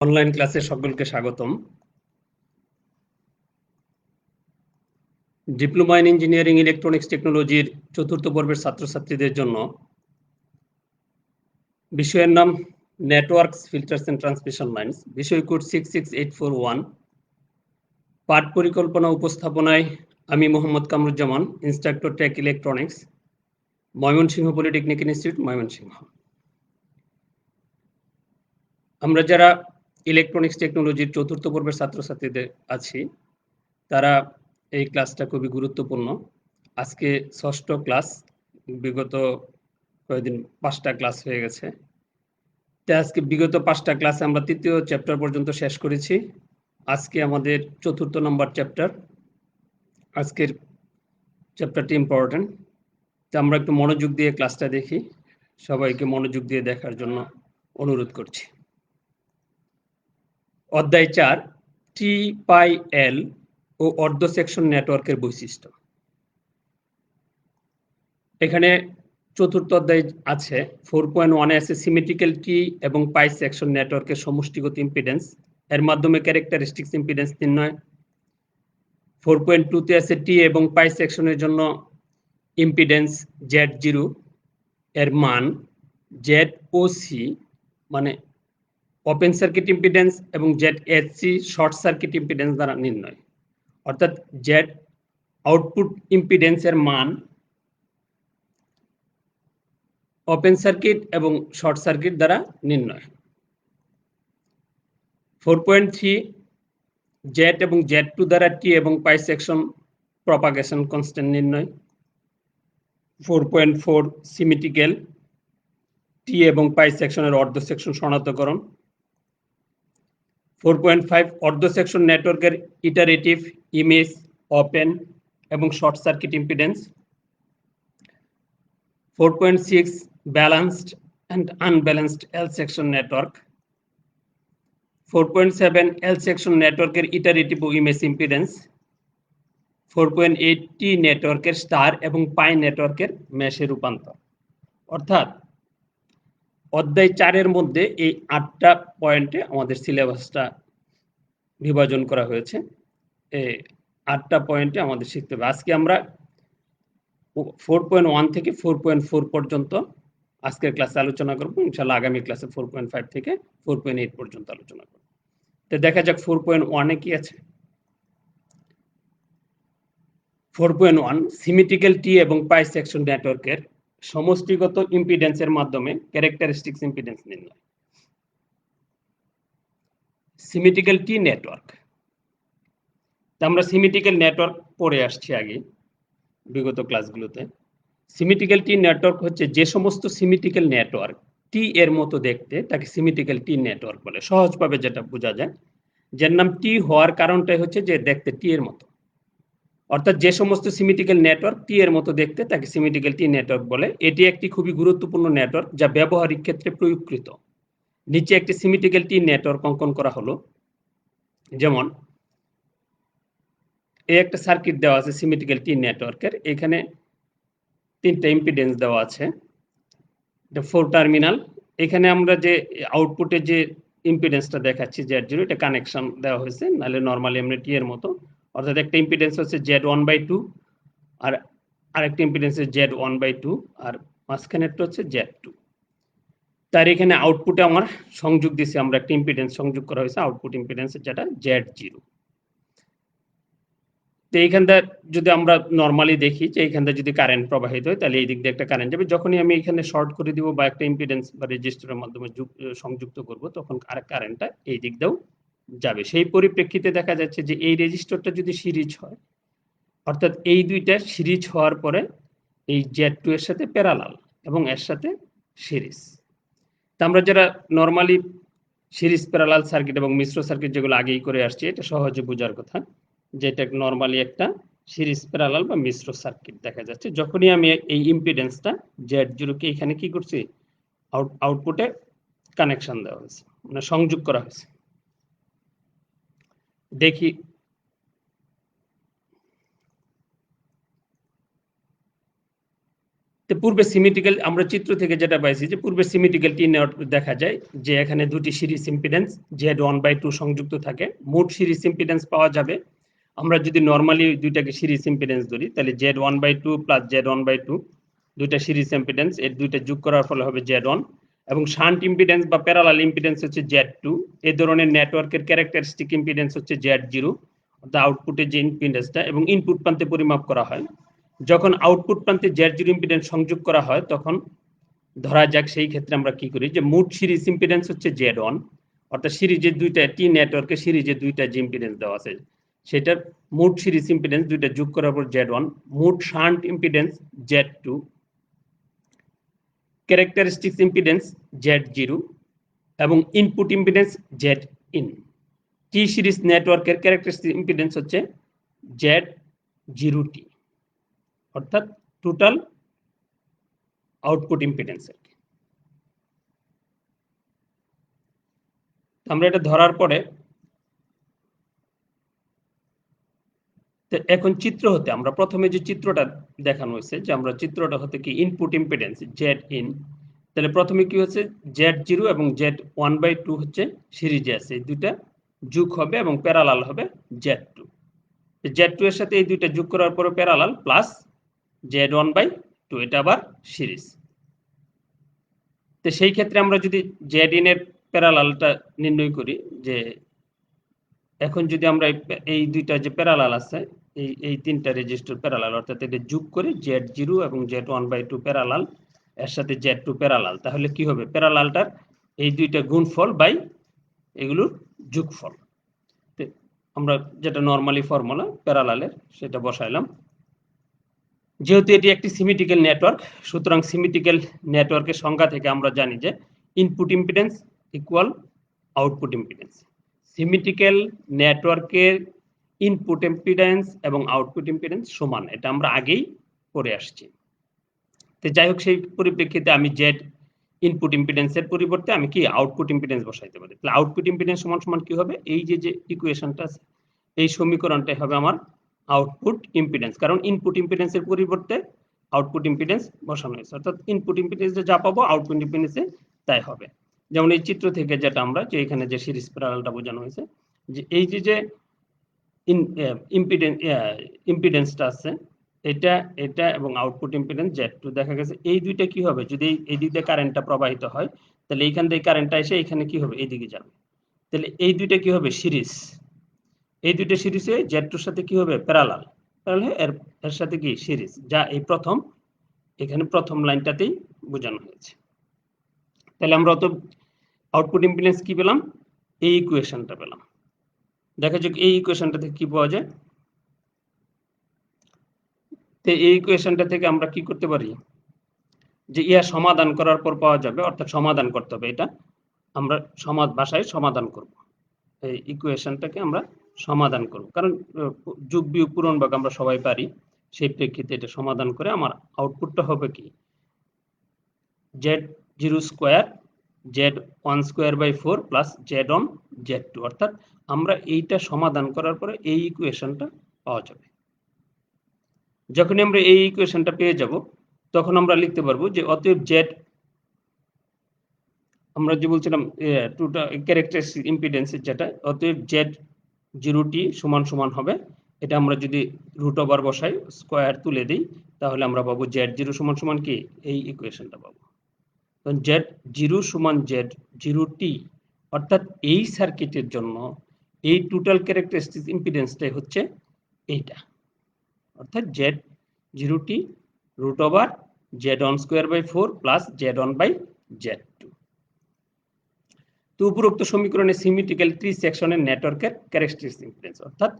Online ক্লাসে সকলকে স্বাগতম। ডিপ্লোমা ইন ইঞ্জিনিয়ারিং ইলেকট্রনিক্স টেকনোলজির চতুর্থ পর্বের ছাত্রছাত্রীদের জন্য বিষয়ের নাম networks, filters and transmission lines. বিষয় কোড 66841। পাঠ পরিকল্পনা উপস্থাপনায় আমি Mohammad Kamruzzaman, instructor take electronics, Mymensingh polytechnic institute, Mymensingh. আমরা যারা ইলেকট্রনিক্স টেকনোলজির চতুর্থ পর্বের ছাত্রছাত্রীদের আছি, তারা এই ক্লাসটা খুবই গুরুত্বপূর্ণ। আজকে ষষ্ঠ ক্লাস, বিগত কয়েকদিন 5টা ক্লাস হয়ে গেছে। আজকে বিগত 5টা ক্লাসে আমরা তৃতীয় চ্যাপ্টার পর্যন্ত শেষ করেছি। আজকে আমাদের চতুর্থ নম্বর চ্যাপ্টার। আজকের চ্যাপ্টারটি ইম্পর্টেন্ট, তো আমরা একটু মনোযোগ দিয়ে ক্লাসটা দেখি। সবাইকে মনোযোগ দিয়ে দেখার জন্য অনুরোধ করছি। অধ্যায় 4, টি পাই এল ও অর্ধ সেকশন নেটওয়ার্কের বৈশিষ্ট্য। এখানে চতুর্থ অধ্যায় আছে 4.1 আছে সিমেট্রিক্যাল টি এবং পাই সেকশন নেটওয়ার্কের সমষ্টিগত ইম্পিডেন্স, এর মাধ্যমে ক্যারেক্টারিস্টিক্স ইম্পিডেন্স নির্ণয়। 4.2 তে আছে টি এবং পাই সেকশনের জন্য ইম্পিডেন্স Z0 এর মান ZOC মানে ওপেন সার্কিট ইম্পিডেন্স এবং ZHC শর্ট সার্কিট ইম্পিডেন্স দ্বারা নির্ণয়, অর্থাৎ Z আউটপুট ইম্পিডেন্স এর মান ওপেন সার্কিট এবং শর্ট সার্কিট দ্বারা নির্ণয়। 4.3 Z এবং Z2 দ্বারা টি এবং পাই সেকশন প্রপাগেশন কনস্ট্যান্ট নির্ণয়। 4.4 সিমেট্রিক্যাল টি এবং পাই সেকশনের অর্ধ সেকশন শনাক্তকরণ। 4.5 অর্ধ সেকশন নেটওয়ার্কের ইটারেটিভ ইমেজ, ওপেন এবং short circuit impedance. 4.6 balanced and unbalanced L section network. 4.7 L section নেটওয়ার্কের ইটারেটিভ ও ইমেজ ইম্পিডেন্স। 4.8 টি নেটওয়ার্কের স্টার এবং পাই নেটওয়ার্কের মেশে রূপান্তর। অর্থাৎ অধ্যায় 4-এর মধ্যে এই 8টা পয়েন্টে আমাদের সিলেবাসটা বিভাজন করা হয়েছে। এই 8টা পয়েন্টে আমাদের শিখতে হবে। আজকে আমরা 4.1 থেকে 4.4 পর্যন্ত আজকের ক্লাসে আলোচনা করব। ইনশাআল্লাহ আগামী ক্লাসে 4.5 থেকে 4.8 পর্যন্ত আলোচনা করব। তো দেখা যাক 4.1 এ কি আছে। 4.1 সিমেট্রিক্যাল টি এবং পাই সেকশন নেটওয়ার্কের সমষ্টিগত ইম্পিডেন্সের মাধ্যমে ক্যারেক্টারিস্টিক্স ইম্পিডেন্স নির্ণয়। সিমেট্রিক্যাল টি নেটওয়ার্ক, আমরা সিমেট্রিক্যাল নেটওয়ার্ক পড়ে আসছি আগে বিগত ক্লাসগুলোতে। সিমেট্রিক্যাল টি নেটওয়ার্ক হচ্ছে যে সমস্ত সিমেট্রিক্যাল নেটওয়ার্ক টি এর মতো দেখতে, তাকে সিমেট্রিক্যাল টি নেটওয়ার্ক বলে। সহজভাবে যেটা বোঝা যায়, যার নাম টি হওয়ার কারণটাই হচ্ছে যে দেখতে টি এর মতো। অর্থাৎ যে সমস্ত সিমেট্রিক্যাল নেটওয়ার্ক টি এর মতো দেখতে, তাকে সিমেট্রিক্যাল টি নেটওয়ার্ক বলে। এটি একটি খুবই গুরুত্বপূর্ণ নেটওয়ার্ক যা ব্যবহারিক ক্ষেত্রে প্রয়োগকৃত। নিচে একটি সিমেট্রিক্যাল টি নেটওয়ার্ক অঙ্কন করা হলো। যেমন এই একটা সার্কিট দেওয়া আছে সিমেট্রিক্যাল টি নেটওয়ার্কের। এখানে 3টা ইম্পিডেন্স দেওয়া আছে, এটা 4 টার্মিনাল। এখানে আমরা যে আউটপুটে যে ইম্পিডেন্সটা দেখাচ্ছি Z0, এটা কানেকশন দেওয়া হয়েছে, নাহলে নরমালি আমরা টি এর মতো। অর্থাৎ একটা ইম্পিডেন্স হচ্ছে Z1/2 আর আরেকটা ইম্পিডেন্স হচ্ছে Z1/2 আর মাঝখানেরটা হচ্ছে Z2। তার এখানে আউটপুটে আমার সংযোগ দিছি, আমরা একটা ইম্পিডেন্স সংযোগ করা হয়েছে আউটপুট ইম্পিডেন্স যেটা Z0। তো এইখানটা যদি আমরা নরমালি দেখি যে এইখানটা যদি কারেন্ট প্রবাহিত হয়, তাহলে এই দিক দিয়ে একটা কারেন্ট যাবে। যখনই আমি এখানে শর্ট করে দিব বা একটা ইম্পিডেন্স বা রেজিস্টরের মাধ্যমে সংযুক্ত করব, তখন আরেক কারেন্টটা এই দিক দিয়েও যাবে। সেই পরিপ্রেক্ষিতে দেখা যাচ্ছে যে এই রেজিস্টরটা যদি সিরিজ হয়, অর্থাৎ এই দুইটা সিরিজ হওয়ার পরে এই Z2 এর সাথে প্যারালাল এবং এর সাথে সিরিজ। তা আমরা যারা নরমালি সিরিজ প্যারালাল সার্কিট এবং মিশ্র সার্কিট যেগুলো আগেই করে আসছি, এটা সহজে বোঝার কথা, যেটা নরমালি একটা সিরিজ প্যারালাল বা মিশ্র সার্কিট দেখা যাচ্ছে। যখনই আমি এই ইম্পিডেন্সটা Z0 কে এখানে কি করছি, আউটপুটে কানেকশন দেওয়া হয়েছে, মানে সংযোগ করা হয়েছে। দেখি তো পূর্বে সিমেট্রিক্যাল আমরা চিত্র থেকে যেটা পাইছি যে পূর্বে সিমেট্রিক্যাল টি নেটওয়ার্ক দেখা যায় যে এখানে দুটি সিরিজ ইম্পিডেন্স Z1/2 সংযুক্ত থাকে। মোট সিরিজ ইম্পিডেন্স পাওয়া যাবে। আমরা যদি নরমালি দুইটাকে সিরিজ ইম্পিডেন্স ধরি তাহলে Z1/2 প্লাস Z1/2 দুইটা সিরিজ ইম্পিডেন্স, এর দুইটা যোগ করার ফলে হবে Z1 এবং শান্ট ইম্পিডেন্স বা প্যারালাল ইম্পিডেন্স হচ্ছে Z2। এই ধরনের নেটওয়ার্কের ক্যারেক্টারিস্টিক ইম্পিডেন্স হচ্ছে Z0 অর্থাৎ আউটপুটের যে ইম্পিডেন্সটা, এবং ইনপুট প্রান্তে পরিমাপ করা হয়। যখন আউটপুট প্রান্তে Z0 ইম্পিডেন্স সংযোগ করা হয় তখন ধরা যাক সেই ক্ষেত্রে আমরা কি করি যে মোট সিরিজ ইম্পিডেন্স হচ্ছে Z1 অর্থাৎ সিরিজের দুইটা টি নেটওয়ার্কে সিরিজে দুইটা যে ইম্পিডেন্স দেওয়া আছে সেটার মোট সিরিজ ইম্পিডেন্স দুইটা যোগ করার পর Z1, মোট shunt impedance Z2, characteristics impedance Z0 এবং ইনপুট ইম্পিডেন্স Zin। টি সিরিজ নেটওয়ার্কের ক্যারেক্টারিস্টিক ইম্পিডেন্স হচ্ছে Z0T অর্থাৎ টোটাল আউটপুট ইম্পিডেন্স। আমরা এটা ধরার পরে এখন চিত্র হতে আমরা প্রথমে যে চিত্রটা দেখানো হয়েছে যে আমরা চিত্রটা হতে কি ইনপুট ইম্পিডেন্স Zin, তাহলে প্রথমে কি হচ্ছে Z0 এবং Z1/2 হচ্ছে সিরিজে আছে, এই দুইটা যোগ হবে এবং প্যারালাল হবে Z2। Z2 এর সাথে এই দুইটা যোগ করার পরে প্যারালাল প্লাস Z1/2 এটা আবার সিরিজ। তো সেই ক্ষেত্রে আমরা যদি Zin এর প্যারালালটা নির্ণয় করি যে এখন যদি আমরা এই দুইটা যে প্যারালাল আছে এই তিনটা রেজিস্টার প্যারালাল অর্থাৎ এটা যোগ করে Z0 এবং Z1/2 প্যারালাল এর সাথে Z2 প্যারালাল, তাহলে কি হবে প্যারালালটার এই দুইটা গুণফল বাই এগুলোর যোগফল। আমরা যেটা নরমালি ফর্মুলা প্যারালালের সেটা বসাইলাম। যেহেতু এটি একটি সিমেট্রিক্যাল নেটওয়ার্ক সুতরাং সিমেট্রিক্যাল নেটওয়ার্কের সংজ্ঞা থেকে আমরা জানি যে input impedance equal output impedance. Symmetrical নেটওয়ার্কের ইনপুট ইম্পিডেন্স এবং আউটপুট ইম্পিডেন্স সমান, এটা আমরা আগেই পড়ে আসছি। তো যাই হোক সেই পরিপ্রেক্ষিতে আমি জেড ইনপুট ইম্পিডেন্সের পরিবর্তে আমি কি আউটপুট ইম্পিডেন্স বসাইতে পারি। তাহলে আউটপুট ইম্পিডেন্স সমান সমান কি হবে, এই যে যে ইকুয়েশনটা আছে এই সমীকরণটাই হবে আমার আউটপুট ইম্পিডেন্স, কারণ ইনপুট ইম্পিডেন্সের পরিবর্তে আউটপুট ইম্পিডেন্স বসানো হয়েছে, অর্থাৎ ইনপুট ইম্পিডেন্সে যা পাবো আউটপুট ইম্পিডেন্সে তাই হবে। যেমন এই চিত্র থেকে যেটা আমরা যে এখানে যে সিরিজ প্যারালালটা বোঝানো হয়েছে যে এই যে যে ইম্পিডেন্সটা আছে এটা এটা এবং আউটপুট ইম্পিডেন্স Z2 দেখা গেছে এই দুইটা কি হবে যদি এই দিক দিয়ে কারেন্টটা প্রবাহিত হয় তাহলে এইখান থেকে কারেন্টটা এসে এখানে কি হবে এইদিকে যাবে, তাহলে এই দুইটা কি হবে সিরিজ, এই দুইটা সিরিজে Z2 এর সাথে কি হবে প্যারালাল, তাহলে এর সাথে কি সিরিজ, যা এই প্রথম এখানে প্রথম লাইনটাতেই বোঝানো হয়েছে। তাহলে আমরা অত আউটপুট ইম্পিডেন্স কি পেলাম, এই ইকুয়েশনটা পেলাম। দেখা যাক এই ইকুয়েশনটা থেকে কি পাওয়া যায়। তো এই ইকুয়েশনটা থেকে আমরা কি করতে পারি যে ইয়া সমাধান করার পর পাওয়া যাবে, অর্থাৎ সমাধান করতে হবে, এটা আমরা ভাষায় সমাধান করব, এই ইকুয়েশনটাকে আমরা সমাধান করব, কারণ যোগ বিয়োগ পূরণ ভাগ আমরা সবাই পারি, সেই প্রেক্ষিতে এটা সমাধান করে আমার আউটপুটটা হবে কি Z0 square Z1 square by 4 plus Z1 Z2, অর্থাৎ আমরা এইটা সমাধান করার পরে এই ইকুয়েশনটা পাওয়া যাবে। যখন আমরা এই ইকুয়েশনটা পেয়ে যাব তখন আমরা লিখতে পারবো যে অতএব জেড আমরা যে বলছিলাম টোটাল ক্যারেক্টারিস্টিক ইম্পিডেন্সের যেটা অতএব Z0T সমান সমান হবে, এটা আমরা যদি রুট ওভার বসাই স্কয়ার তুলে দিই তাহলে আমরা পাবো Z0 সমান সমান কি এই ইকুয়েশনটা পাবো, কারণ Z0 সমান Z0T অর্থাৎ এই সার্কিটের জন্য এই টোটাল ক্যারেক্টারিস্টিক ইম্পিডেন্সটাই হচ্ছে এইটা, অর্থাৎ Z0T root over Z1 square by 4 plus Z1 by Z2। তো উপরোক্ত সমীকরণে সিমেট্রিক্যাল টি সেকশনের নেটওয়ার্কের ক্যারেক্টারিস্টিক ইম্পিডেন্স, অর্থাৎ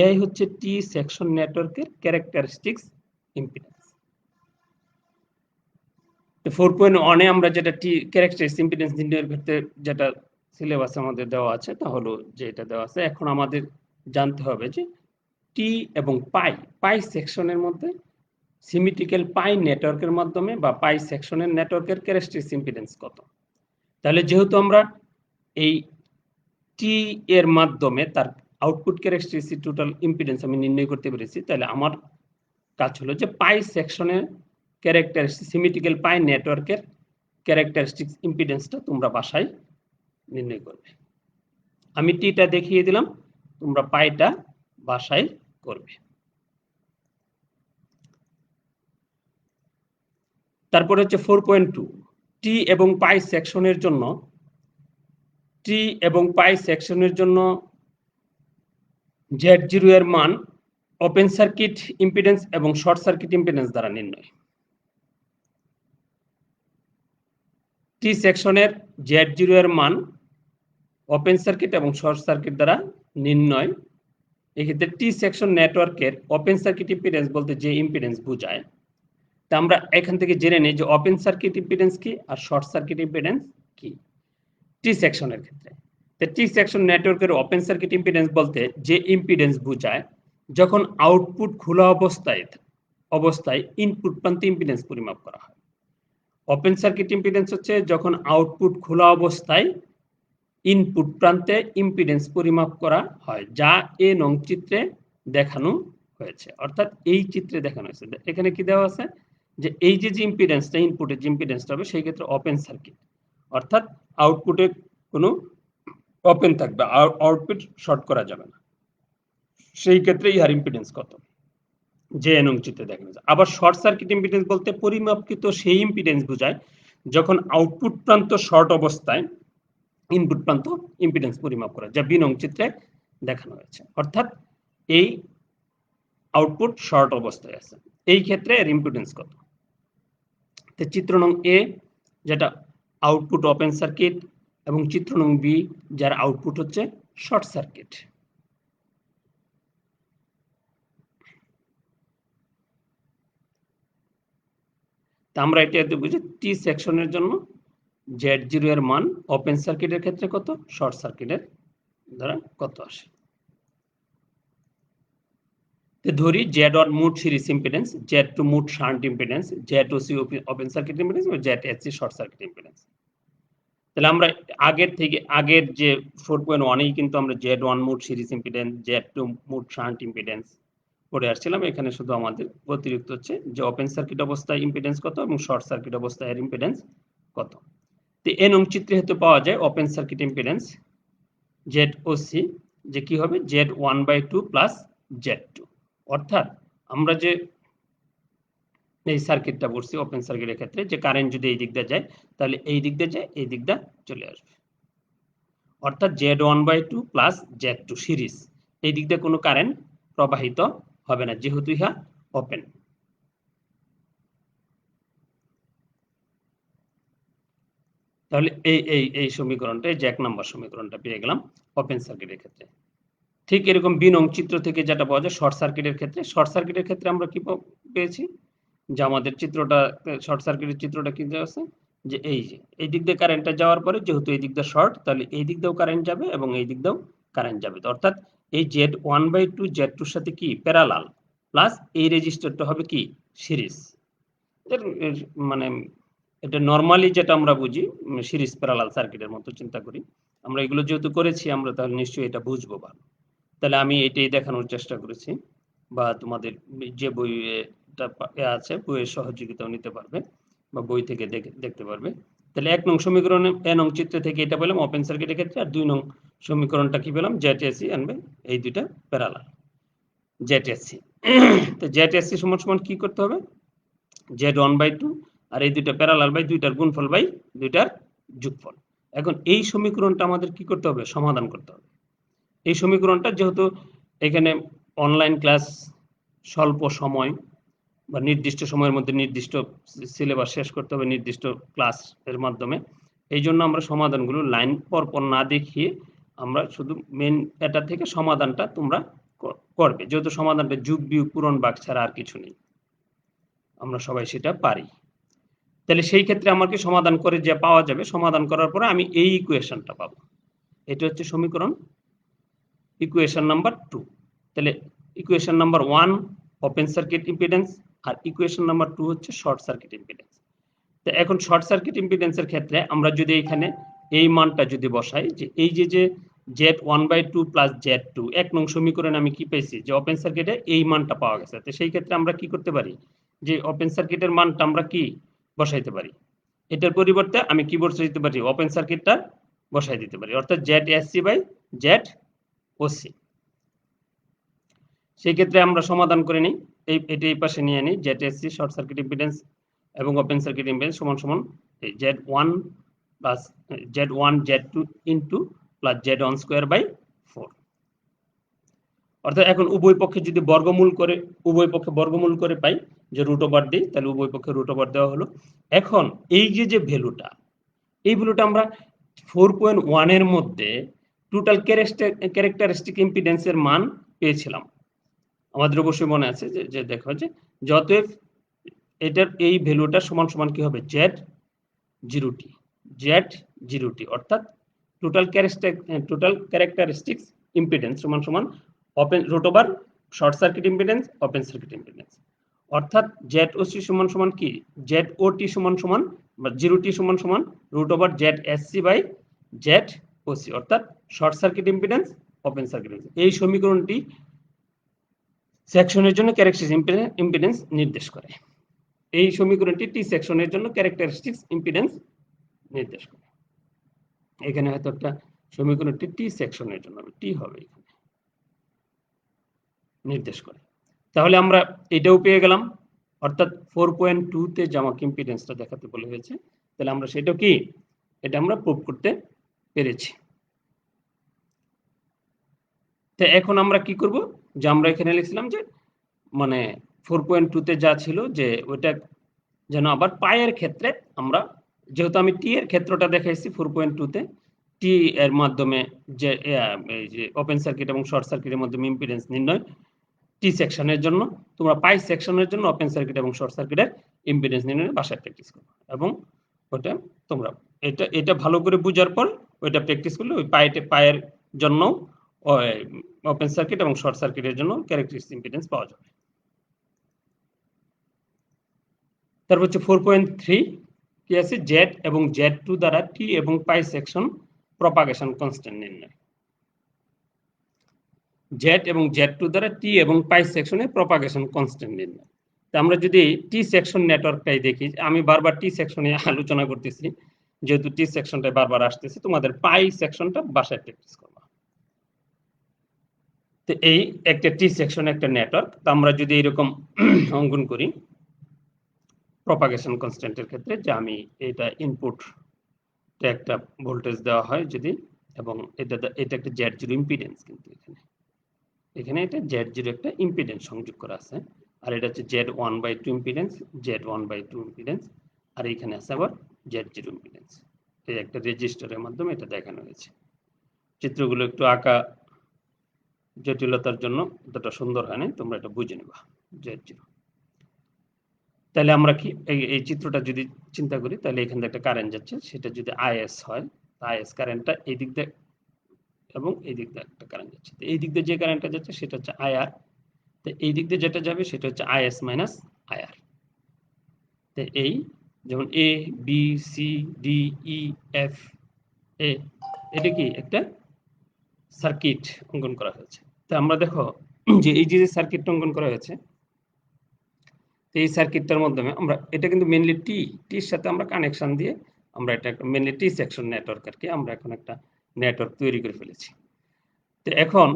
এই হচ্ছে টি সেকশন নেটওয়ার্কের ক্যারেক্টারিস্টিক্স ইম্পিডেন্স। তো 4.1 এ আমরা যেটা টি ক্যারেক্টারিস্টিক ইম্পিডেন্স নির্ণয়ের ক্ষেত্রে যেটা সিলেবাসে আমাদের দেওয়া আছে তা হলো যে এটা দেওয়া আছে, এখন আমাদের জানতে হবে যে টি এবং পাই সেকশনের মধ্যে সিমেট্রিক্যাল পাই নেটওয়ার্কের মাধ্যমে বা পাই সেকশনের নেটওয়ার্কের ক্যারেক্টারিস্টিক ইম্পিডেন্স কত। তাহলে যেহেতু আমরা এই টি এর মাধ্যমে তার আউটপুট ক্যারেক্টারিস্টিক টোটাল ইম্পিডেন্স আমি নির্ণয় করতে পেরেছি, তাহলে আমার কাজ হলো যে পাই সেকশনের ক্যারেক্টারিস্টিক সিমেট্রিক্যাল পাই নেটওয়ার্কের ক্যারেক্টারিস্টিক ইম্পিডেন্সটা তোমরা বাসায় নির্ণয় করবে। আমি টিটা দেখিয়ে দিলাম, তোমরা পাইটা বাসায় করবে। তারপরে হচ্ছে 4.2 টি এবং পাই সেকশনের জন্য Z0 এর মান ওপেন সার্কিট ইম্পিডেন্স এবং শর্ট সার্কিট ইম্পিডেন্স দ্বারা নির্ণয়। টি সেকশনের Z0 এর মান ওপেন সার্কিট এবং শর্ট সার্কিট দ্বারা নির্ণয়। এক্ষেত্রে টি সেকশন নেটওয়ার্কের ওপেন সার্কিট ইম্পিডেন্স বলতে যে ইম্পিডেন্স বোঝায়, তা আমরা এখান থেকে জেনে নিই যে ওপেন সার্কিট ইম্পিডেন্স কি আর শর্ট সার্কিট ইম্পিডেন্স কি টি সেকশনের ক্ষেত্রে। টি সেকশন নেটওয়ার্কের ওপেন সার্কিট ইম্পিডেন্স বলতে যে ইম্পিডেন্স বোঝায় যখন আউটপুট খোলা অবস্থায় ইনপুট প্রান্তে ইম্পিডেন্স পরিমাপ করা হয়। ওপেন সার্কিট ইম্পিডেন্স হচ্ছে যখন আউটপুট খোলা অবস্থায় ইনপুট প্রান্তে ইম্পিডেন্স পরিমাপ করা হয়, যা এ নং চিত্রে দেখানো হয়েছে। অর্থাৎ এই চিত্রে দেখানো হয়েছে, এখানে কি দেওয়া আছে যে এই যে ইম্পিডেন্সটা ইনপুটের যে ইম্পিডেন্সটা হবে সেই ক্ষেত্রে ওপেন সার্কিট, অর্থাৎ আউটপুটে কোনো ওপেন থাকবে, আউটপুট শর্ট করা যাবে না, সেই ক্ষেত্রে ইহার ইম্পিডেন্স কত যে নং চিত্রে দেখানো যায়। আবার শর্ট সার্কিট ইম্পিডেন্স বলতে পরিমাপকৃত সেই ইম্পিডেন্স বোঝায় যখন আউটপুট প্রান্ত শর্ট অবস্থায় ইনপুট প্রান্ত ইম্পিডেন্স পরিমাপ করা, যা বি নং চিত্রে দেখানো হয়েছে। অর্থাৎ এই আউটপুট শর্ট অবস্থায় আছে, এই ক্ষেত্রে এর ইম্পিডেন্স কত। চিত্র নং এ যেটা আউটপুট ওপেন সার্কিট এবং চিত্র নং বি যার আউটপুট হচ্ছে শর্ট সার্কিট। আমরা এটা বুঝি টি সেকশনের জন্য Z0 এর মান ওপেন সার্কিটের ক্ষেত্রে কত, শর্ট সার্কিটের দ্বারা কত আসে। ধরি Z1 মোট সিরিজ ইম্পিডেন্স, Z2 মোট shunt impedance, Z2C open circuit impedance এবং ZSC শর্ট সার্কিট ইম্পিডেন্স। তাহলে আমরা আগের যে 4.1 কিন্তু আমরা Z1 মোট সিরিজ ইম্পিডেন্স, Z2 মোট শান্ট ইম্পিডেন্স পড়ে আসছিলাম। এখানে শুধু আমাদের অতিরিক্ত হচ্ছে যে ওপেন সার্কিট অবস্থায় ইম্পিডেন্স কত এবং শর্ট সার্কিট অবস্থায় এর ইম্পিডেন্স কত। তো এ নং চিত্রে হেতু পাওয়া যায় ওপেন সার্কিট ইম্পিডেন্স ZOC যে কি হবে Z1/2 প্লাস Z2। অর্থাৎ আমরা যে এই সার্কিটটা পড়ছি ওপেন সার্কিটের ক্ষেত্রে যে কারেন্ট যদি এই দিক দিয়ে যায় তাহলে এই দিক দিয়ে যায়, এই দিক দিয়ে চলে আসবে। অর্থাৎ Z1/2 প্লাস Z2 সিরিজ, এই দিক দিয়ে কোনো কারেন্ট প্রবাহিত হবে না যেহেতু ইহা ওপেন। তাহলে এই সমীকরণটা, যে 1 নম্বর সমীকরণটা পেয়ে গেলাম ওপেন সার্কিটের ক্ষেত্রে। ঠিক এরকম বি নং চিত্র থেকে যেটা পাওয়া যায় শর্ট সার্কিটের ক্ষেত্রে। শর্ট সার্কিটের ক্ষেত্রে আমরা কি পেয়েছি যে আমাদের চিত্রটা, শর্ট সার্কিটের চিত্রটা কি দেওয়া আছে যে এই দিক দিয়ে কারেন্টটা যাওয়ার পরে যেহেতু এই দিক দিয়ে শর্ট, তাহলে এই দিক দিয়েও কারেন্ট যাবে এবং এই দিক দিয়েও কারেন্ট যাবে। অর্থাৎ এই Z1/2 Z2 এর সাথে কি প্যারালাল, প্লাস এই রেজিস্টারটা হবে কি সিরিজ। মানে এটা নরমালি যেটা আমরা বুঝি সিরিজ প্যারালাল সার্কিটের মতো চিন্তা করি আমরা। এগুলো যেহেতু করেছি আমরা তাহলে নিশ্চয়ই এটা বুঝবো ভালো। তাহলে আমি এটাই দেখানোর চেষ্টা করেছি, বা তোমাদের যে বইটা আছে বইয়ের সহযোগিতাও নিতে পারবে বা বই থেকে দেখতে পারবে। তাহলে 1 নং সমীকরণে এ নং চিত্র থেকে এটা পেলাম ওপেন সার্কিটের ক্ষেত্রে, আর 2 নং সমীকরণটা কি পেলাম ZSC আনবে, এই দুইটা প্যারালাল ZSC। তো ZSC সমান কি করতে হবে Z1/2 আর এই দুইটা প্যারালাল বাই দুইটার গুণফল বাই দুইটার যোগফল। এখন এই সমীকরণটা আমাদের কি করতে হবে, সমাধান করতে হবে। এই সমীকরণটা যেহেতু এখানে অনলাইন ক্লাস স্বল্প সময় বা নির্দিষ্ট সময়ের মধ্যে নির্দিষ্ট সিলেবাস শেষ করতে হবে নির্দিষ্ট ক্লাস এর মাধ্যমে, এই জন্য আমরা সমাধানগুলো লাইন পরপর না দেখিয়ে আমরা শুধু মেন এটা থেকে সমাধানটা তোমরা করবে, যেহেতু সমাধানটা যোগ বিয়োগ পূরণ ভাগ ছাড়া আর কিছু নেই, আমরা সবাই সেটা পারি। তাহলে সেই ক্ষেত্রে আমাকে সমাধান করে যে পাওয়া যাবে, সমাধান করার পরে আমি এই ইকুয়েশনটা পাবো। এটা হচ্ছে সমীকরণ ইকুয়েশন নাম্বার 2। তাহলে equation number 1 open circuit impedance আর ইকুয়েশন নাম্বার 2 হচ্ছে শর্ট সার্কিট ইম্পিডেন্স। তো এখন শর্ট সার্কিট ইম্পিডেন্সের ক্ষেত্রে আমরা যদি এখানে এই মানটা যদি বসাই যে এই যে Z1/2 প্লাস Z2 1 নং সমীকরণে আমি কি পেয়েছি যে ওপেন সার্কিটে এই মানটা পাওয়া গেছে। তো সেই ক্ষেত্রে আমরা কি করতে পারি যে ওপেন সার্কিটের মানটা আমরা কি বসাইতে পারি, এটার পরিবর্তে আমি কি বসাই দিতে পারি, ওপেন সার্কিটটা বসাই দিতে পারি, অর্থাৎ ZSC/ZOC। সেই ক্ষেত্রে আমরা সমাধান করে নিই, এটা এই পাশে নিয়ে নিই, ZSC শর্ট সার্কিট ইম্পিডেন্স এবং ওপেন সার্কিট ইম্পিডেন্স সমান সমান এই Z1 plus Z1 Z2 into plus Z1/4। অর্থাৎ এখন উভয় পক্ষে যদি উভয় পক্ষে বর্গমূল করে পাই, যে রুট ওভার দিই, তাহলে উভয় পক্ষে রুট ওভার দেওয়া হলো। এখন এই যে ভ্যালুটা, এই ভ্যালুটা আমরা 4.1 এর মধ্যে টোটাল ক্যারেক্টারিস্টিক ইম্পিডেন্সের মান পেয়েছিলাম। আমাদের অবশ্যই মনে আছে যে দেখো যে যতএব এটার এই ভ্যালুটা সমান সমান কি হবে, Z0t, অর্থাৎ টোটাল ক্যারেক্টারিস্টিক্স ইম্পিডেন্স সমান সমান open root over short circuit impedance open circuit impedance, অর্থাৎ ZOC সমান সমান কি, ZOT সমান সমান বা 0t সমান সমান রুট ওভার ZSC/ZOC, অর্থাৎ short circuit impedance open circuit impedance. এই সমীকরণটি সেকশনের জন্য ক্যারেক্টারিস্টিক ইম্পিডেন্স নির্দেশ করে। এই সমীকরণটি টি সেকশনের জন্য ক্যারেক্টারিস্টিক্স ইম্পিডেন্স নির্দেশ করে। এখানে হয়তো একটা সমীকরণটি টি সেকশনের জন্য টি হবে, এখানে নির্দেশ করে। তাহলে আমরা এটাও পেয়ে গেলাম, অর্থাৎ 4.2 তে যে আমাকে ইম্পিডেন্সটা দেখাতে বলা হয়েছে, তাহলে আমরা সেটাও কি, এটা আমরা প্রুভ করতে পেরেছি। তো এখন আমরা কি করব, যে আমরা এখানে লিখছিলাম যে মানে 4.2 তে যা ছিল যে ওটা যেন আবার পায়ের ক্ষেত্রে আমরা, যেহেতু আমি টি এর ক্ষেত্রটা দেখাইছি 4.2 তে, টি এর মাধ্যমে যে এই যে ওপেন সার্কিট এবং শর্ট সার্কিটের মাধ্যমে ইম্পিডেন্স নির্ণয় টি সেকশনের জন্য, তোমরা পাই সেকশনের জন্য ওপেন সার্কিট এবং শর্ট সার্কিটের ইম্পিডেন্স নির্ণয়ের বাসায় প্র্যাকটিস করো, এবং ওটা তোমরা এটা ভালো করে বুঝার পর ওইটা প্র্যাকটিস করলে ওই পায়ের জন্য ওপেন সার্কিট এবং শর্ট সার্কিটের জন্য ক্যারেক্টারিস্টিক ইম্পিডেন্স পাওয়া যাবে। তারপর হচ্ছে 4.3 কি আছে, জেড এবং Z2 দ্বারা টি এবং পাই সেকশন প্রপাগেশন কনস্ট্যান্ট নির্ণয়। জেড এবং Z2 দ্বারা টি এবং পাই সেকশনে প্রপাগেশন কনস্ট্যান্ট নির্ণয়। তো আমরা যদি টি সেকশন নেটওয়ার্কটাই দেখি, আমি বারবার টি সেকশনে আলোচনা করতেছি যেহেতু টি সেকশনটা বারবার আসতেছে, তোমাদের পাই সেকশনটা বাসায় প্র্যাকটিস করবা। তো এই একটা টি সেকশন একটা নেটওয়ার্ক, তো আমরা যদি এরকম অঙ্কন করি প্রপাগেশন কনস্ট্যান্টের ক্ষেত্রে, যে আমি এটা ইনপুট একটা ভোল্টেজ দেওয়া হয় যদি, এবং এটা একটা Z0 ইম্পিডেন্স, কিন্তু এখানে এটা Z0 একটা ইম্পিডেন্স সংযোগ করা আছে, আর এটা হচ্ছে Z1/2 ইম্পিডেন্স, Z1/2 ইম্পিডেন্স, আর এখানে আছে আবার Z0 ইম্পিডেন্স। এই একটা রেজিস্টারের মাধ্যমে এটা দেখানো হয়েছে। চিত্রগুলো একটু আঁকা জটিলতার জন্য অতটা সুন্দর হয় না, তোমরা এটা বুঝে নেবা Z0। তাহলে আমরা কি এই চিত্রটা যদি চিন্তা করি, তাহলে এখান থেকে একটা কারেন্ট যাচ্ছে, সেটা যদি IS হয়, IS কারেন্টটা এই দিক দিয়ে এবং এই দিক দিয়ে একটা কারেন্ট যাচ্ছে। তো এই দিক দিয়ে যে কারেন্টটা যাচ্ছে সেটা হচ্ছে IR, তো এই দিক দিয়ে যেটা যাবে সেটা হচ্ছে IS মাইনাস IR। তো এই যেমন A B C D E F A, এটা কি একটা সার্কিট অঙ্কন করা হয়েছে। তো আমরা দেখো যে এই যে সার্কিটটা অঙ্কন করা হয়েছে, এই সার্কিটটার মাধ্যমে আমরা এটা কিন্তু মেইনলি টির সাথে আমরা কানেকশন দিয়ে আমরা এটা একটা মেইনলি টি সেকশন নেটওয়ার্ক আর কি, আমরা এখন একটা নেটওয়ার্ক তৈরি করে ফেলেছি। তো এখন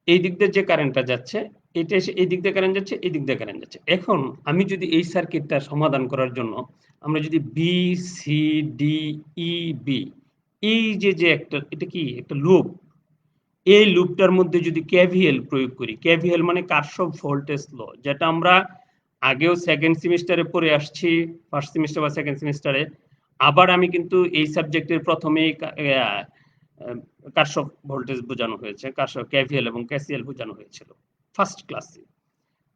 এই দিক দিয়ে যে কারেন্টটা যাচ্ছে, এটা এসে এই দিক দিয়ে কারেন্ট যাচ্ছে, এই দিক দিয়ে কারেন্ট যাচ্ছে। এখন আমি যদি এই সার্কিটটা সমাধান করার জন্য আমরা যদি B C D E B, এই যে একটা, এটা কি একটা লুপ, এই লুপটার মধ্যে যদি কেভিএল প্রয়োগ করি, কেভিএল মানে কারশফ ভোল্টেজ ল, যেটা আমরা আগেও সেকেন্ড সেমিস্টারে পড়ে আসছি, ফার্স্ট সেমিস্টার বা সেকেন্ড সেমিস্টারে, আবার আমি কিন্তু এই সাবজেক্টের প্রথমেই কারশফ ভোল্টেজ বোঝানো হয়েছে, কারশফ কেভিএল এবং কেসিএল বোঝানো হয়েছিল ফার্স্ট ক্লাসে।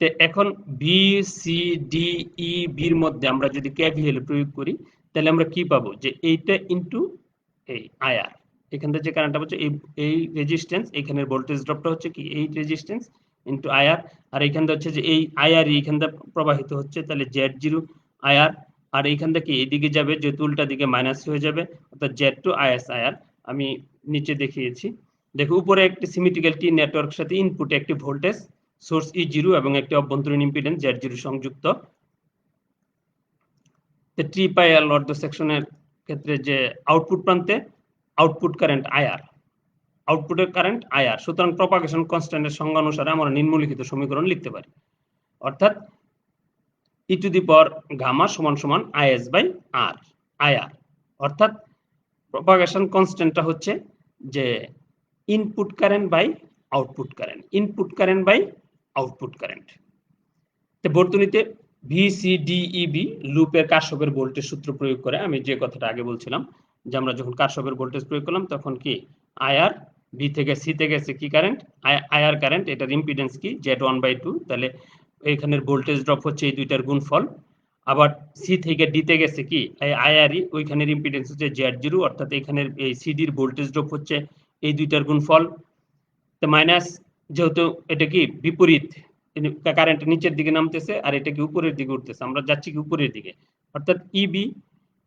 তো এখন বি সি ডি ই বির মধ্যে আমরা যদি কেভিএল প্রয়োগ করি, তাহলে আমরা কি পাবো, যে এইটা ইনটু এই আইআর, এখান থেকে যে কারেন্টটা হচ্ছে এই রেজিস্ট্যান্স, এখানের ভোল্টেজ ড্রপটা হচ্ছে কি এই রেজিস্ট্যান্স ইনটু আইআর, আর এইখানটা হচ্ছে যে এই আইআর এইখানটা প্রবাহিত হচ্ছে, তাহলে Z0 আইআর, আর এইখান থেকে এদিকে যাবে যে উল্টা দিকে মাইনাস হয়ে যাবে, অর্থাৎ Z2 IS আইআর। আমি নিচে দেখিয়েছি, দেখো উপরে একটি সিমেট্রিক্যাল টি নেটওয়ার্ক সাথে ইনপুটে একটি ভোল্টেজ সোর্স E0 এবং একটি অভ্যন্তরীণ ইম্পিডেন্স Z0 সংযুক্ত। ট্রি পাই এল অর্ধ সেকশনের ক্ষেত্রে যে আউটপুট প্রান্তে আউটপুট কারেন্ট IR, আউটপুটের কারেন্ট IR। সুতরাং প্রপাগেশন কনস্ট্যান্টের সংজ্ঞা অনুসারে আমরা নিম্নলিখিত সমীকরণ লিখতে পারি, অর্থাৎ e to the power gamma সমান সমান IS বাই R IR, অর্থাৎ প্রপাগেশন কনস্ট্যান্টটা হচ্ছে যে input current by output current, input current by output current. তো বর্তনীতে VCDEB লুপের কারশফের ভোল্টেজ সূত্র প্রয়োগ করে আমি যে কথাটা আগে বলছিলাম যে আমরা যখন কারশফের ভোল্টেজ প্রয়োগ করলাম তখন কি IR B থেকে C তে গেছে কি কারেন্ট IR কারেন্ট, এটার ইম্পিডেন্স কি Z1/2, তাহলে এখানের ভোল্টেজ ড্রপ হচ্ছে এই দুইটার গুণফল। আবার C থেকে D তে গেছে কি IRE, ওইখানের ইম্পিডেন্স হচ্ছে Z0, অর্থাৎ এখানের এই CD এর ভোল্টেজ ড্রপ হচ্ছে এই দুইটার গুণফল। তো মাইনাস, যেহেতু এটা কি বিপরীত, কারেন্ট নিচের দিকে নামতেছে আর এটা কি উপরের দিকে উঠতেছে, আমরা যাচ্ছি কি উপরের দিকে, অর্থাৎ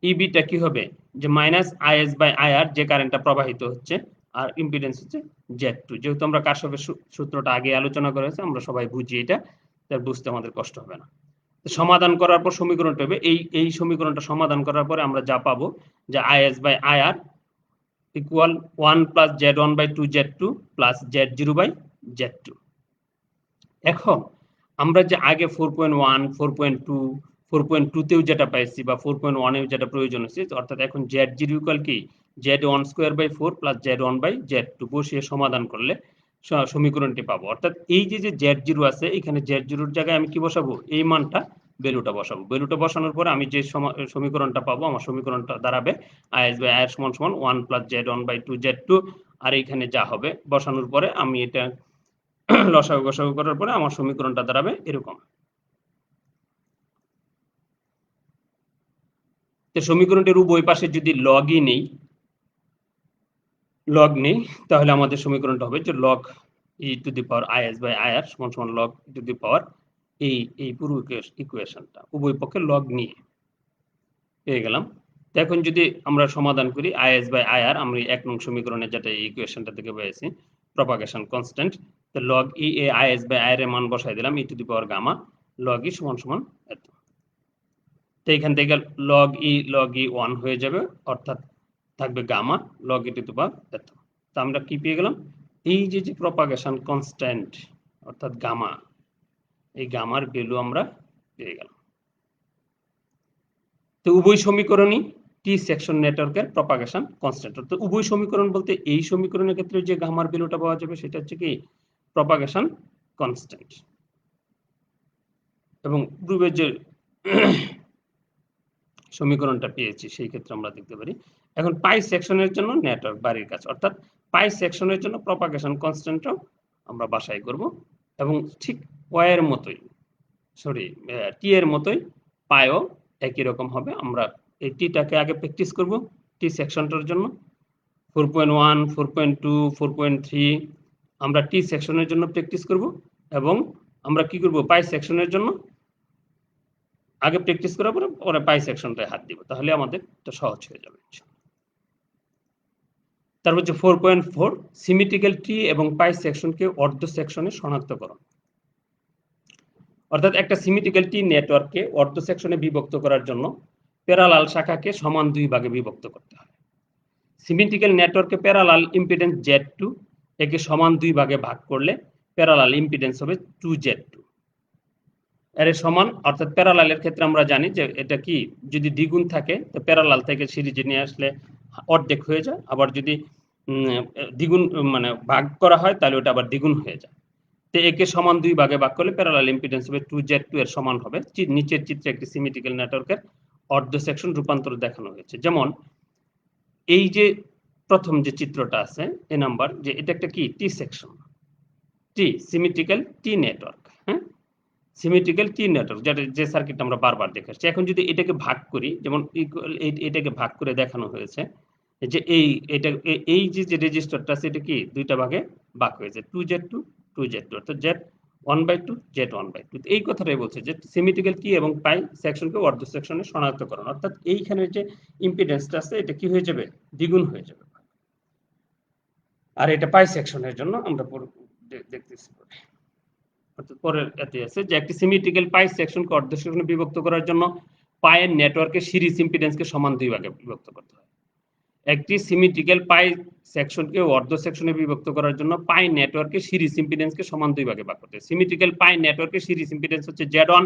ইবিটা কি হবে যে মাইনাস IS বাই IR, যে কারেন্টটা প্রবাহিত হচ্ছে, আর ইম্পিডেন্স হচ্ছে Z2। যেহেতু আমরা কারশফের সূত্রটা আগে আলোচনা করা হয়েছে, আমরা সবাই বুঝি এটা, তার বুঝতে আমাদের কষ্ট হবে না। সমাধান করার পর সমীকরণটা হবে এই সমীকরণটা সমাধান করার পরে আমরা যা পাবো যে IS by IR equal 1 plus Z1/2 Z2 plus Z0 by Z2। এখন আমরা যে আগে 4.1, 4.2, 4.2 তেও যেটা পাইছি বা 4.1 এও যেটা প্রয়োজন হচ্ছে, অর্থাৎ এখন Z0 ইকুয়াল কি Z1²/4 প্লাস Z1/Z2 বসিয়ে সমাধান করলে সমীকরণটি পাবো। অর্থাৎ এই যে Z0 আছে, এখানে Z0 এর জায়গায় আমি কি বসাবো, এই মানটা ভ্যালুটা বসাবো। ভ্যালুটা বসানোর পরে আমি যে সমীকরণটা পাবো, আমার সমীকরণটা দাঁড়াবে IS বাই IR সমান সমান 1 প্লাস Z1/2 Z2, আর এখানে যা হবে বসানোর পরে আমি এটা লসাগু গসাগু করার পরে আমার সমীকরণটা দাঁড়াবে এরকম। তো সমীকরণটির উভয় পাশে যদি লগই নেই, লগ নেই, তাহলে আমাদের সমীকরণটা হবে যে log e to the power IS by IR সমান সমান log e to the power এই পুরো ইকুয়েশনটা উভয় পক্ষে লগ নিয়ে পেয়ে গেলাম। তো এখন যদি আমরা সমাধান করি IS বাই IR, আমরা 1 নং সমীকরণে যেটা এই ইকুয়েশনটা থেকে পেয়েছি প্রপাগেশন কনস্ট্যান্ট, তো লগ ই এ IS বাই IR এর মান বসাই দিলাম e to the power gamma log e সমান সমান এত। তো এখান থেকে লগ ই 1 হয়ে যাবে, অর্থাৎ থাকবে gamma log e to the power এত। তো আমরা কি পেয়ে গেলাম, এই যে প্রপাগেশন কনস্ট্যান্ট অর্থাৎ গামা, এই গামার ভ্যালু আমরা পেয়ে গেলাম। তো উভয় সমীকরণই টি সেকশন নেটওয়ার্কের প্রপাগেশন কনস্ট্যান্ট। তো উভয় সমীকরণ বলতে এই সমীকরণের ক্ষেত্রে যে গামার ভ্যালুটা পাওয়া যাবে সেটা হচ্ছে কি প্রপাগেশন কনস্ট্যান্ট, এবং পূর্বের যে সমীকরণটা পেয়েছি সেই ক্ষেত্রে আমরা দেখতে পারি। এখন পাই সেকশনের জন্য নেটওয়ার্ক বাড়ির কাছে, অর্থাৎ পাই সেকশনের জন্য প্রপাগেশন কনস্ট্যান্টও আমরা বাছাই করব, এবং ঠিক ওয়াই এর মতোই টি এর মতোই পাইও একই রকম হবে। আমরা এই টিটাকে আগে প্র্যাকটিস করব টি সেকশনটার জন্য 4.1, 4.2, 4.3 আমরা টি সেকশনের জন্য প্র্যাকটিস করব, এবং আমরা কি করব পাই সেকশনের জন্য আগে প্র্যাকটিস করার পরে পরে পাই সেকশনটায় হাত দিব, তাহলে আমাদের এটা সহজ হয়ে যাবে। তারপর হচ্ছে 4.4 সিমেট্রিক্যাল টি এবং পাই সেকশনকে অর্ধ সেকশনে শনাক্তকরণ। অর্থাৎ একটা সিমেট্রিক্যাল টি নেটওয়ার্ককে অর্ধ সেকশনে বিভক্ত করার জন্য প্যারালাল শাখাকে সমান দুই ভাগে বিভক্ত করতে হয়। সিমেট্রিক্যাল নেটওয়ার্কে প্যারালাল ইম্পিডেন্স Z2 একে সমান দুই ভাগে ভাগ করলে প্যারালাল ইম্পিডেন্স হবে 2Z2 এর সমান, অর্থাৎ প্যারালালের ক্ষেত্রে আমরা জানি যে এটা কি যদি দ্বিগুণ থাকে তো প্যারালাল থেকে সিরিজে নিয়ে আসলে অর্ধেক হয়ে যায়, আবার যদি দ্বিগুণ মানে ভাগ করা হয় তাহলে ওটা আবার দ্বিগুণ হয়ে যায়। তো একে সমান দুই ভাগে ভাগ করলে প্যারালাল ইম্পিডেন্স হবে 2Z2 এর সমান হবে। নিচের চিত্রে একটি সিমেট্রিক্যাল নেটওয়ার্কের অর্ধ সেকশন রূপান্তর দেখানো হয়েছে। যেমন এই যে প্রথম যে চিত্রটা আছে এ নাম্বার, যে এটা একটা কি টি সেকশন, টি সিমেট্রিক্যাল টি নেটওয়ার্ক, হ্যাঁ সিমেট্রিক্যাল টি নেটওয়ার্ক, যেটা যে সার্কিটটা আমরা বারবার দেখে আসছি। এখন যদি এটাকে ভাগ করি, যেমন এটাকে ভাগ করে দেখানো হয়েছে যে এই যে রেজিস্টারটা আছে এটা কি দুইটা ভাগে ভাগ হয়েছে 2Z2 2Z2, অর্থাৎ Z1/2 Z1/2। এই কথাটাই বলছে যে সিমেট্রিক্যাল টি এবং পাই সেকশনকে অর্ধ সেকশনে শনাক্তকরণ, অর্থাৎ এইখানে যে ইম্পিডেন্সটা আছে এটা কি হয়ে যাবে দ্বিগুণ হয়ে যাবে। আর এটা পাই সেকশনের জন্য আমরা দেখতেছি। অর্থাৎ পরের এতে আছে যে একটি সিমেট্রিক্যাল পাই সেকশনকে অর্ধ সেকশনে বিভক্ত করার জন্য পায়ের নেটওয়ার্কের সিরিজ ইম্পিডেন্সকে সমান 2 ভাগে বিভক্ত করতে হয়। একটি সিমেট্রিক্যাল পাই সেকশনকে অর্ধ সেকশনে বিভক্ত করার জন্য পাই নেটওয়ার্কের সিরিজ ইম্পিডেন্সকে সমান 2 ভাগে ভাগ করতে হয়। সিমেট্রিক্যাল পাই নেটওয়ার্কের সিরিজ ইম্পিডেন্স হচ্ছে Z1,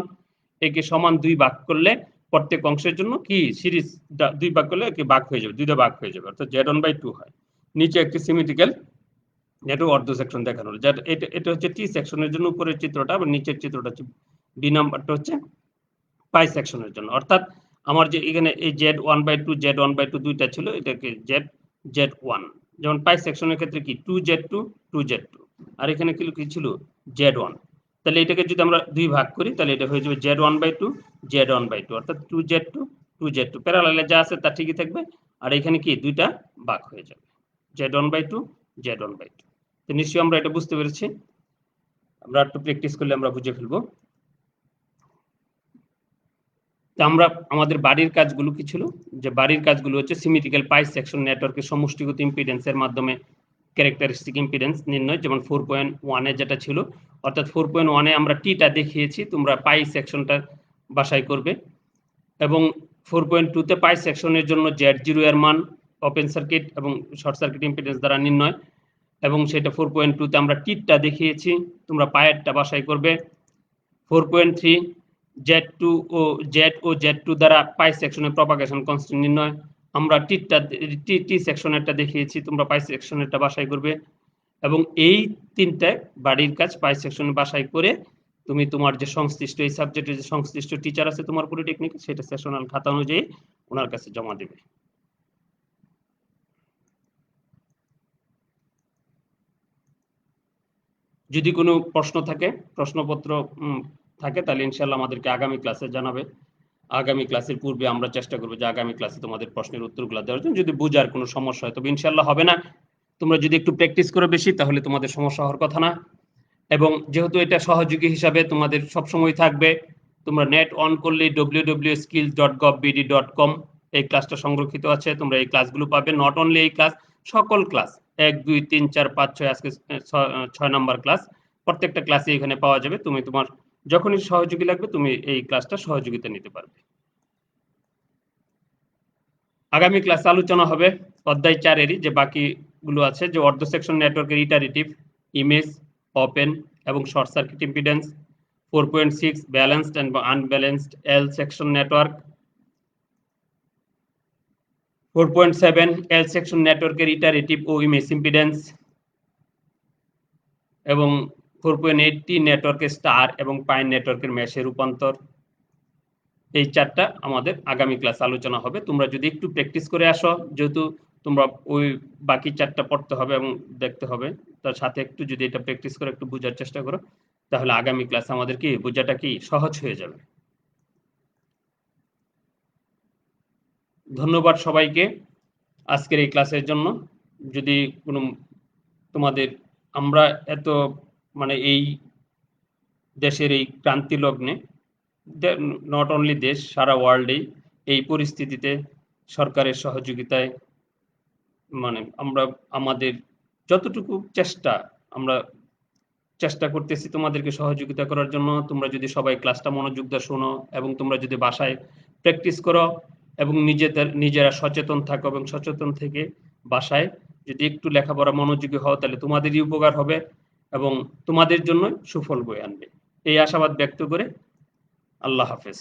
একে সমান 2 ভাগ করলে প্রত্যেক অংশের জন্য কি সিরিজ 2 ভাগ করলে একে ভাগ হয়ে যাবে, 2 ভাগ হয়ে যাবে, অর্থাৎ Z1/2 হয়। নিচে একটি সিমেট্রিক্যাল নেটওয়ার্ক অর্ধ সেকশন দেখানো হলো, যেটা এটা হচ্ছে টি সেকশনের জন্য উপরের চিত্রটা, আর নিচের চিত্রটা হচ্ছে বি নাম্বারটা হচ্ছে পাই সেকশনের জন্য। অর্থাৎ আমার যে এখানে এই Z1/2 Z1/2 দুইটা ছিল, এটাকে Z1, যেমন পাই সেকশনের ক্ষেত্রে কি 2Z2 2Z2, আর এখানে কি ছিল Z1। তাহলে এটাকে যদি আমরা 2 ভাগ করি তাহলে এটা হয়ে যাবে Z1/2 Z1/2, অর্থাৎ 2Z2 2Z2, প্যারালালে যা আছে তা ঠিকই থাকবে, আর এখানে কি দুইটা ভাগ হয়ে যাবে, Z1/2 Z1/2। তো নিশ্চয়ই আমরা এটা বুঝতে পেরেছি, আমরা একটু প্র্যাকটিস করলে আমরা বুঝে ফেলবো। তো আমরা আমাদের বাড়ির কাজগুলো কি ছিল, যে বাড়ির কাজগুলো হচ্ছে সিমেট্রিক্যাল পাই সেকশন নেটওয়ার্কের সমষ্টিগত ইম্পিডেন্সের মাধ্যমে ক্যারেক্টারিস্টিক ইম্পিডেন্স নির্ণয়, যেমন 4.1 এ যেটা ছিল, অর্থাৎ 4.1 এ আমরা টিটা দেখিয়েছি, তোমরা পাই সেকশনটা বাছাই করবে, এবং 4.2 তে পাই সেকশনের জন্য Z0 এর মান ওপেন সার্কিট এবং শর্ট সার্কিট ইম্পিডেন্স দ্বারা নির্ণয়, এবং সেটা 4.2 তে আমরা টিটা দেখিয়েছি, তোমরা পায়েরটা বাছাই করবে। 4.3 Z2 ও Z2 দ্বারা পাই সেকশনের প্রপাগেশন কনস্ট্যান্ট নির্ণয়, আমরা টি সেকশনেরটা দেখিয়েছি, তোমরা পাই সেকশনেরটা বাছাই করবে। এবং এই তিনটা বাড়ির কাজ পাই সেকশনে বাছাই করে তুমি তোমার যে সংশ্লিষ্ট এই সাবজেক্টের যে সংশ্লিষ্ট টিচার আছে তোমার পলিটেকনিক, সেটা সেশনাল খাতা অনুযায়ী ওনার কাছে জমা দেবে। যদি কোনো প্রশ্ন থাকে, প্রশ্নপত্র থাকে, তাহলে ইনশাআল্লাহ আমাদেরকে আগামী ক্লাসে জানাবে। আগামী ক্লাসের পূর্বে আমরা চেষ্টা করবো যে আগামী ক্লাসে তোমাদের প্রশ্নের উত্তরগুলো দেওয়ার জন্য। যদি বোঝার কোনো সমস্যা হয় তবে ইনশাআল্লাহ হবে না, তোমরা যদি একটু প্র্যাকটিস করো বেশি তাহলে তোমাদের সমস্যা হওয়ার কথা না। এবং যেহেতু এটা সহযোগী হিসাবে তোমাদের সবসময় থাকবে, তোমরা নেট অন করলে www.skills.gov.bd.com এই ক্লাসটা সংরক্ষিত আছে, তোমরা এই ক্লাসগুলো পাবে। নট অনলি এই ক্লাস, সকল ক্লাস 1 2 3 4 5 6 আজকে 6 নাম্বার ক্লাস, প্রত্যেকটা ক্লাসে এখানে পাওয়া যাবে। তুমি তোমার যখনই সহযোগী লাগবে তুমি এই ক্লাসটা সহযোগিতা নিতে পারবে। আগামী ক্লাসে আলোচনা হবে অধ্যায় 4 এরই যে বাকিগুলো আছে, যে অর্ধ সেকশন নেটওয়ার্কের ইটারেটিভ, ইমেজ, ওপেন এবং short circuit impedance. 4.6 balanced and unbalanced L section network. 4.7 L section নেটওয়ার্কের ইটারেটিভ ও ইমেজ ইম্পিডেন্স, এবং 4.8 টি নেটওয়ার্কের স্টার এবং পাই নেটওয়ার্কের মেশে রূপান্তর। এই চারটা আমাদের আগামী ক্লাস আলোচনা হবে। তোমরা যদি একটু প্র্যাকটিস করে আসো, যেহেতু তোমরা ওই বাকি চারটা পড়তে হবে এবং দেখতে হবে, তার সাথে একটু যদি এটা প্র্যাকটিস করে একটু বোঝার চেষ্টা করো, তাহলে আগামী ক্লাস আমাদের কি বোঝাটা কি সহজ হয়ে যাবে। ধন্যবাদ সবাইকে আজকের এই ক্লাসের জন্য। যদি কোনো তোমাদের, আমরা এত মানে এই দেশের এই ক্রান্তি লগ্নে, নট অনলি দেশ, সারা ওয়ার্ল্ডেই এই পরিস্থিতিতে সরকারের সহযোগিতায় মানে আমরা আমাদের যতটুকু চেষ্টা, আমরা চেষ্টা করতেছি তোমাদেরকে সহযোগিতা করার জন্য। তোমরা যদি সবাই ক্লাসটা মনোযোগ দিয়ে শোনো এবং তোমরা যদি বাসায় প্র্যাকটিস করো এবং নিজেরা সচেতন থাকো, এবং সচেতন থেকে বাসায় যদি একটু লেখাপড়া মনোযোগী হও তাহলে তোমাদেরই উপকার হবে এবং তোমাদের জন্য সুফল বয়ে আনবে। এই আশাবাদ ব্যক্ত করে আল্লাহ হাফেজ।